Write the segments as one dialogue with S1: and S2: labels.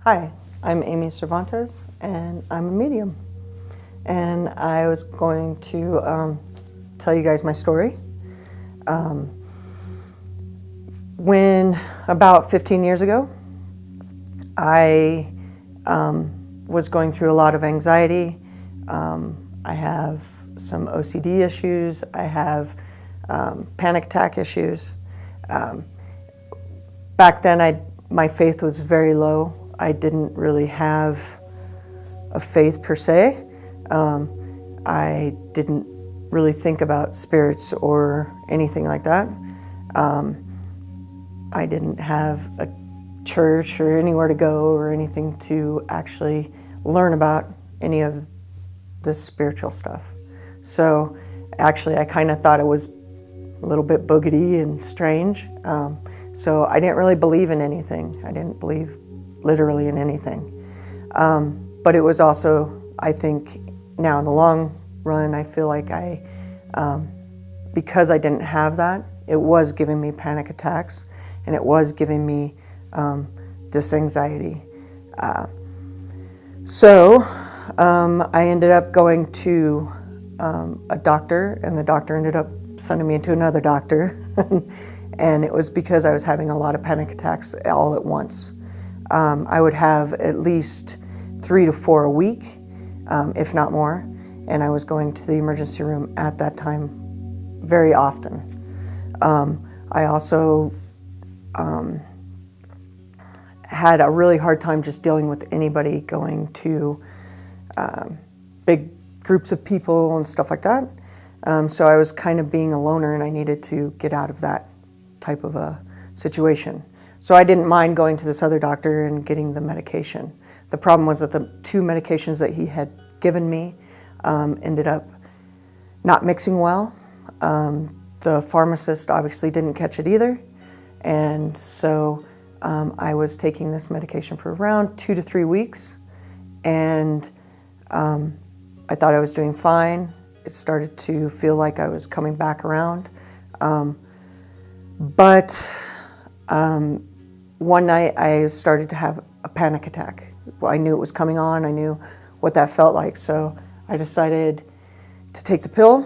S1: Hi, I'm Amy Cervantes, and I'm a medium. And I was going to tell you guys my story. When about 15 years ago, I was going through a lot of anxiety. I have some OCD issues. I have panic attack issues. Back then, my faith was very low. I didn't really have a faith per se. I didn't really think about spirits or anything like that. I didn't have a church or anywhere to go or anything to actually learn about any of this spiritual stuff. So actually, I kind of thought it was a little bit boogity and strange. So I didn't really believe in anything. I didn't believe literally in anything. But it was also, I think, now in the long run, I feel like because I didn't have that, it was giving me panic attacks, and it was giving me this anxiety. So I ended up going to a doctor, and the doctor ended up sending me to another doctor. And it was because I was having a lot of panic attacks all at once. I would have at least 3 to 4 a week, if not more, and I was going to the emergency room at that time very often. I also had a really hard time just dealing with anybody going to big groups of people and stuff like that. So I was kind of being a loner, and I needed to get out of that type of a situation. So I didn't mind going to this other doctor and getting the medication. The problem was that the 2 medications that he had given me ended up not mixing well. The pharmacist obviously didn't catch it either. And so I was taking this medication for around 2 to 3 weeks. And I thought I was doing fine. It started to feel like I was coming back around. But one night I started to have a panic attack. Well, I knew it was coming on. I knew what that felt like. So I decided to take the pill.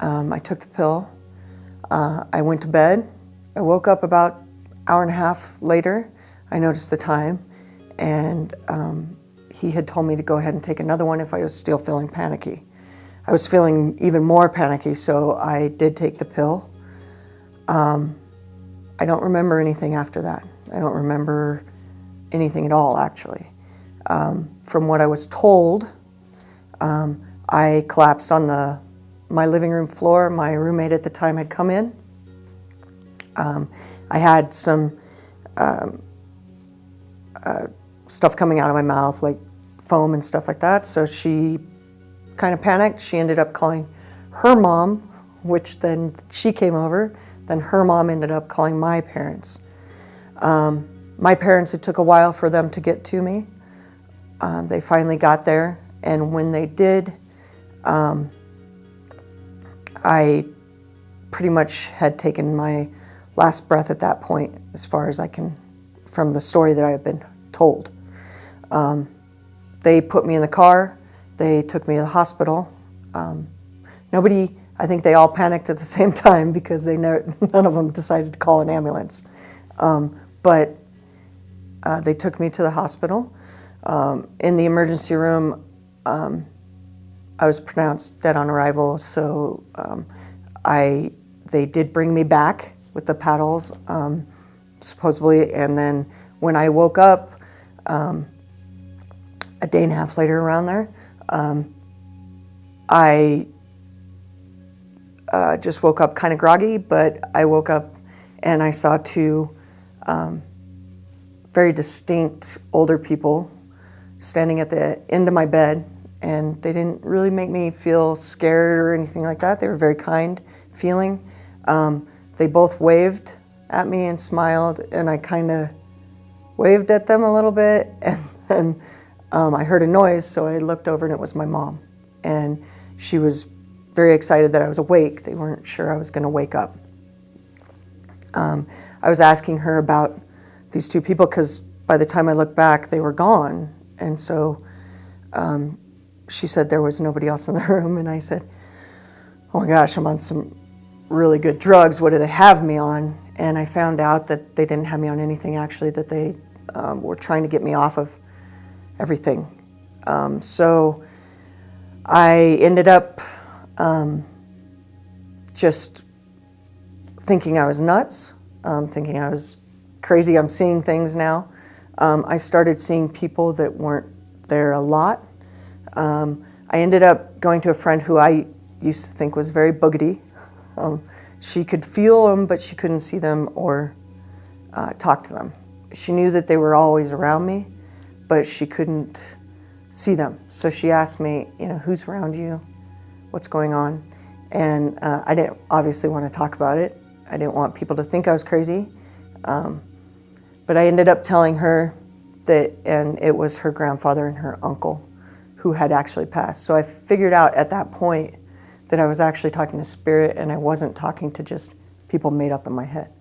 S1: I took the pill. I went to bed. I woke up about an hour and a half later. I noticed the time, and he had told me to go ahead and take another one if I was still feeling panicky. I was feeling even more panicky, so I did take the pill. I don't remember anything after that. I don't remember anything at all, actually. From what I was told, I collapsed on my living room floor. My roommate at the time had come in. I had some stuff coming out of my mouth, like foam and stuff like that, so she kind of panicked. She ended up calling her mom, which then she came over. Then her mom ended up calling my parents. My parents, it took a while for them to get to me. They finally got there, and when they did, I pretty much had taken my last breath at that point, as far as I can, from the story that I have been told. They put me in the car. They took me to the hospital. I think they all panicked at the same time because none of them decided to call an ambulance. But they took me to the hospital. In the emergency room, I was pronounced dead on arrival, so they did bring me back with the paddles, supposedly, and then when I woke up, a day and a half later around there, I just woke up kind of groggy, but I woke up and I saw 2 very distinct older people standing at the end of my bed, and they didn't really make me feel scared or anything like that. They were very kind feeling. They both waved at me and smiled, and I kind of waved at them a little bit, and then I heard a noise, so I looked over and it was my mom. And she was very excited that I was awake. They weren't sure I was going to wake up. I was asking her about these 2 people because by the time I looked back, they were gone. And so she said there was nobody else in the room, and I said, oh my gosh, I'm on some really good drugs. What do they have me on? And I found out that they didn't have me on anything, actually, that they were trying to get me off of everything. So I ended up just thinking I was nuts, thinking I was crazy. I'm seeing things now. I started seeing people that weren't there a lot. I ended up going to a friend who I used to think was very boogity. She could feel them, but she couldn't see them or talk to them. She knew that they were always around me, but she couldn't see them. So she asked me, who's around you? What's going on? And I didn't obviously want to talk about it. I didn't want people to think I was crazy. But I ended up telling her that, and it was her grandfather and her uncle who had actually passed. So I figured out at that point that I was actually talking to spirit, and I wasn't talking to just people made up in my head.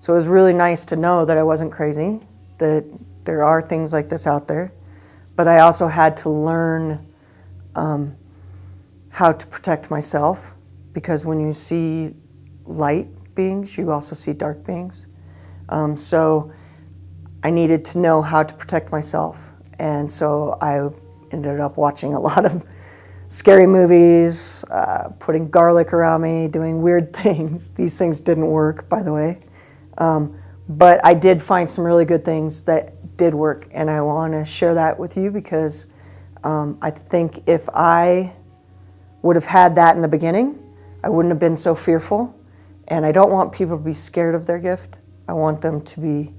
S1: So it was really nice to know that I wasn't crazy, that there are things like this out there. But I also had to learn how to protect myself, because when you see light beings, you also see dark beings. So I needed to know how to protect myself. And so I ended up watching a lot of scary movies, putting garlic around me, doing weird things. These things didn't work, by the way. But I did find some really good things that did work, and I want to share that with you because I think if I would have had that in the beginning, I wouldn't have been so fearful. And I don't want people to be scared of their gift. I want them to be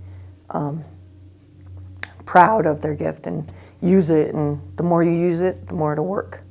S1: proud of their gift and use it. And the more you use it, the more it'll work.